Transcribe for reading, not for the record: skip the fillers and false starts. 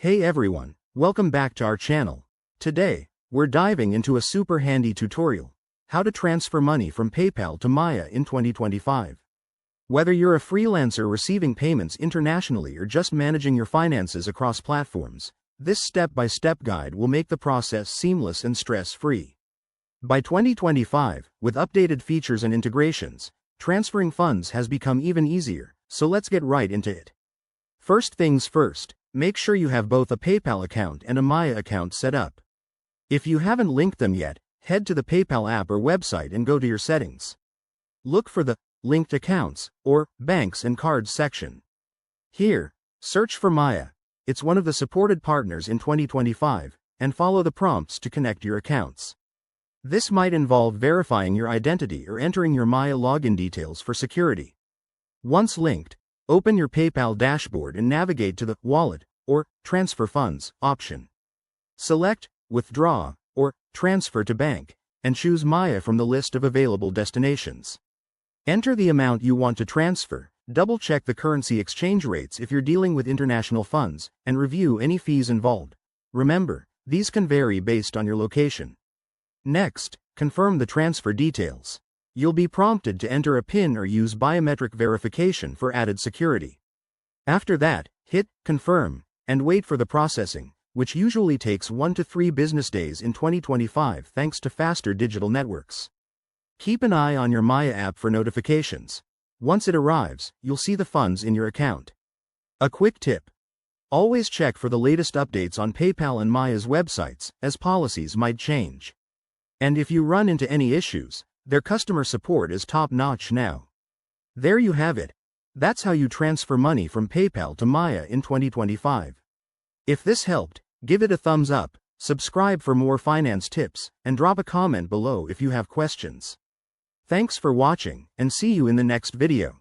Hey everyone, welcome back to our channel. Today, we're diving into a super handy tutorial, how to transfer money from PayPal to Maya in 2025. Whether you're a freelancer receiving payments internationally or just managing your finances across platforms, this step-by-step guide will make the process seamless and stress-free. By 2025, with updated features and integrations, transferring funds has become even easier, so let's get right into it. First things first, make sure you have both a PayPal account and a Maya account set up. If you haven't linked them yet, head to the PayPal app or website and go to your settings. Look for the Linked Accounts or Banks and Cards section. Here, search for Maya. It's one of the supported partners in 2025, and follow the prompts to connect your accounts. This might involve verifying your identity or entering your Maya login details for security. Once linked, open your PayPal dashboard and navigate to the Wallet or Transfer Funds option. Select Withdraw or Transfer to Bank and choose Maya from the list of available destinations. Enter the amount you want to transfer, double-check the currency exchange rates if you're dealing with international funds, and review any fees involved. Remember, these can vary based on your location. Next, confirm the transfer details. You'll be prompted to enter a PIN or use biometric verification for added security. After that, hit Confirm and wait for the processing, which usually takes 1 to 3 business days in 2025 thanks to faster digital networks. Keep an eye on your Maya app for notifications. Once it arrives, you'll see the funds in your account. A quick tip: always check for the latest updates on PayPal and Maya's websites, as policies might change. And if you run into any issues, their customer support is top-notch now. There you have it. That's how you transfer money from PayPal to Maya in 2025. If this helped, give it a thumbs up, subscribe for more finance tips, and drop a comment below if you have questions. Thanks for watching, and see you in the next video.